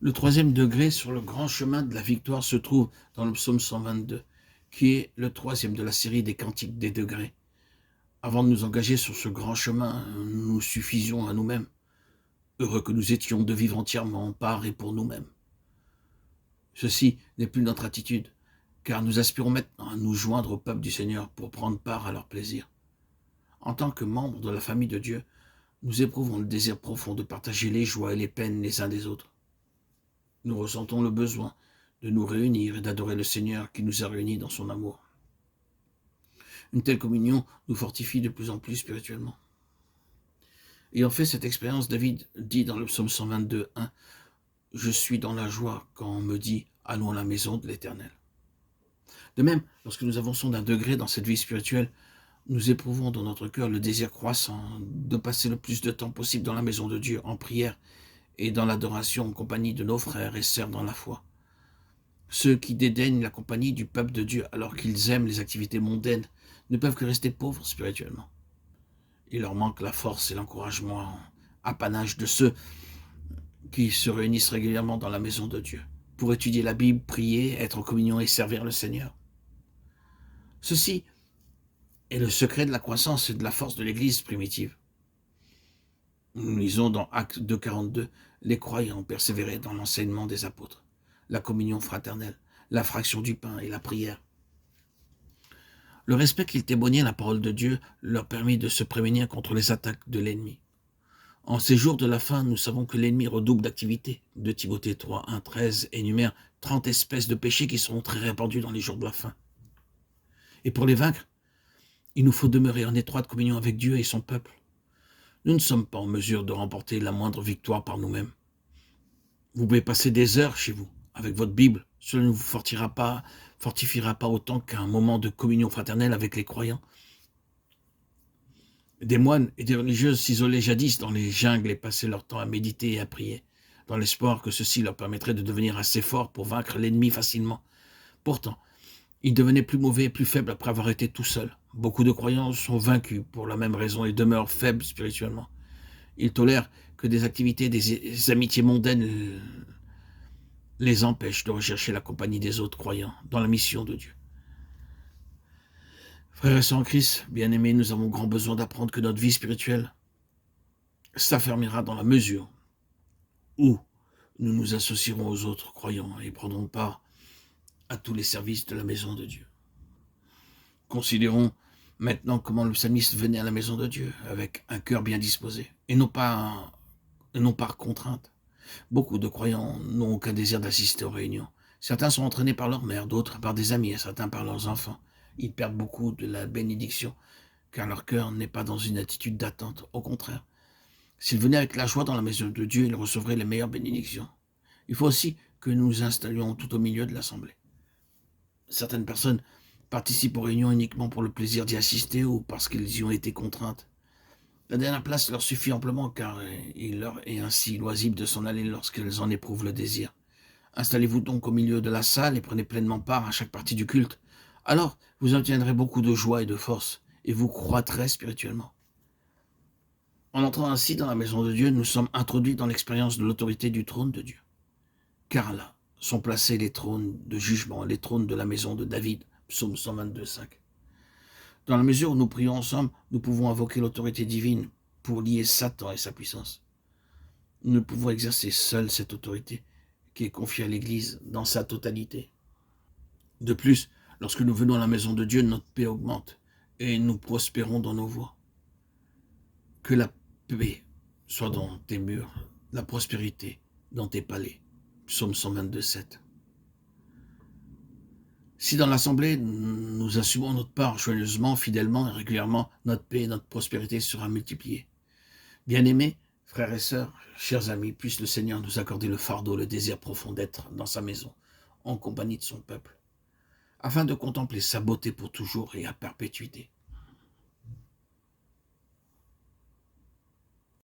Le troisième degré sur le grand chemin de la victoire se trouve dans le psaume 122, qui est le troisième de la série des cantiques des degrés. Avant de nous engager sur ce grand chemin, nous suffisions à nous-mêmes. Heureux que nous étions de vivre entièrement par et pour nous-mêmes. Ceci n'est plus notre attitude, car nous aspirons maintenant à nous joindre au peuple du Seigneur pour prendre part à leur plaisir. En tant que membres de la famille de Dieu, nous éprouvons le désir profond de partager les joies et les peines les uns des autres. Nous ressentons le besoin de nous réunir et d'adorer le Seigneur qui nous a réunis dans son amour. Une telle communion nous fortifie de plus en plus spirituellement. Ayant fait cette expérience, David dit dans le psaume 122, 1, « Je suis dans la joie quand on me dit « Allons à la maison de l'Éternel ». De même, lorsque nous avançons d'un degré dans cette vie spirituelle, nous éprouvons dans notre cœur le désir croissant de passer le plus de temps possible dans la maison de Dieu, en prière et dans l'adoration en compagnie de nos frères et sœurs dans la foi. Ceux qui dédaignent la compagnie du peuple de Dieu alors qu'ils aiment les activités mondaines ne peuvent que rester pauvres spirituellement. Il leur manque la force et l'encouragement, apanage de ceux qui se réunissent régulièrement dans la maison de Dieu pour étudier la Bible, prier, être en communion et servir le Seigneur. Ceci est le secret de la croissance et de la force de l'Église primitive. Nous lisons dans Actes 2,42, les croyants persévéraient dans l'enseignement des apôtres, la communion fraternelle, la fraction du pain et la prière. Le respect qu'ils témoignaient à la parole de Dieu leur permit de se prémunir contre les attaques de l'ennemi. En ces jours de la fin, nous savons que l'ennemi redouble d'activité. 2 Timothée 3, 1, 13 énumère 30 espèces de péchés qui seront très répandues dans les jours de la fin. Et pour les vaincre, il nous faut demeurer en étroite communion avec Dieu et son peuple. Nous ne sommes pas en mesure de remporter la moindre victoire par nous-mêmes. Vous pouvez passer des heures chez vous avec votre Bible. Cela ne vous fortifiera pas autant qu'un moment de communion fraternelle avec les croyants. Des moines et des religieuses s'isolaient jadis dans les jungles et passaient leur temps à méditer et à prier, dans l'espoir que ceci leur permettrait de devenir assez forts pour vaincre l'ennemi facilement. Pourtant, ils devenaient plus mauvais et plus faibles après avoir été tout seuls. Beaucoup de croyants sont vaincus pour la même raison et demeurent faibles spirituellement. Ils tolèrent que des activités, des amitiés mondaines les empêchent de rechercher la compagnie des autres croyants dans la mission de Dieu. Frères et sœurs en Christ, bien-aimés, nous avons grand besoin d'apprendre que notre vie spirituelle s'affermira dans la mesure où nous nous associerons aux autres croyants et prendrons part à tous les services de la maison de Dieu. Considérons maintenant comment le psalmiste venait à la maison de Dieu avec un cœur bien disposé et non par contrainte. Beaucoup de croyants n'ont aucun désir d'assister aux réunions. Certains sont entraînés par leur mère, d'autres par des amis et certains par leurs enfants. Ils perdent beaucoup de la bénédiction car leur cœur n'est pas dans une attitude d'attente. Au contraire, s'ils venaient avec la joie dans la maison de Dieu, ils recevraient les meilleures bénédictions. Il faut aussi que nous nous installions tout au milieu de l'assemblée. Certaines personnes participent aux réunions uniquement pour le plaisir d'y assister ou parce qu'elles y ont été contraintes. La dernière place leur suffit amplement car il leur est ainsi loisible de s'en aller lorsqu'elles en éprouvent le désir. Installez-vous donc au milieu de la salle et prenez pleinement part à chaque partie du culte. Alors, vous obtiendrez beaucoup de joie et de force et vous croîtrez spirituellement. En entrant ainsi dans la maison de Dieu, nous sommes introduits dans l'expérience de l'autorité du trône de Dieu. Car là sont placés les trônes de jugement, les trônes de la maison de David, psaume 122, 5. Dans la mesure où nous prions ensemble, nous pouvons invoquer l'autorité divine pour lier Satan et sa puissance. Nous pouvons exercer seuls cette autorité qui est confiée à l'Église dans sa totalité. De plus, lorsque nous venons à la maison de Dieu, notre paix augmente et nous prospérons dans nos voies. Que la paix soit dans tes murs, la prospérité dans tes palais. Psaume 122, 7. Si dans l'assemblée, nous assumons notre part joyeusement, fidèlement et régulièrement, notre paix et notre prospérité sera multipliée. Bien-aimés, frères et sœurs, chers amis, puisse le Seigneur nous accorder le fardeau, le désir profond d'être dans sa maison, en compagnie de son peuple, afin de contempler sa beauté pour toujours et à perpétuité.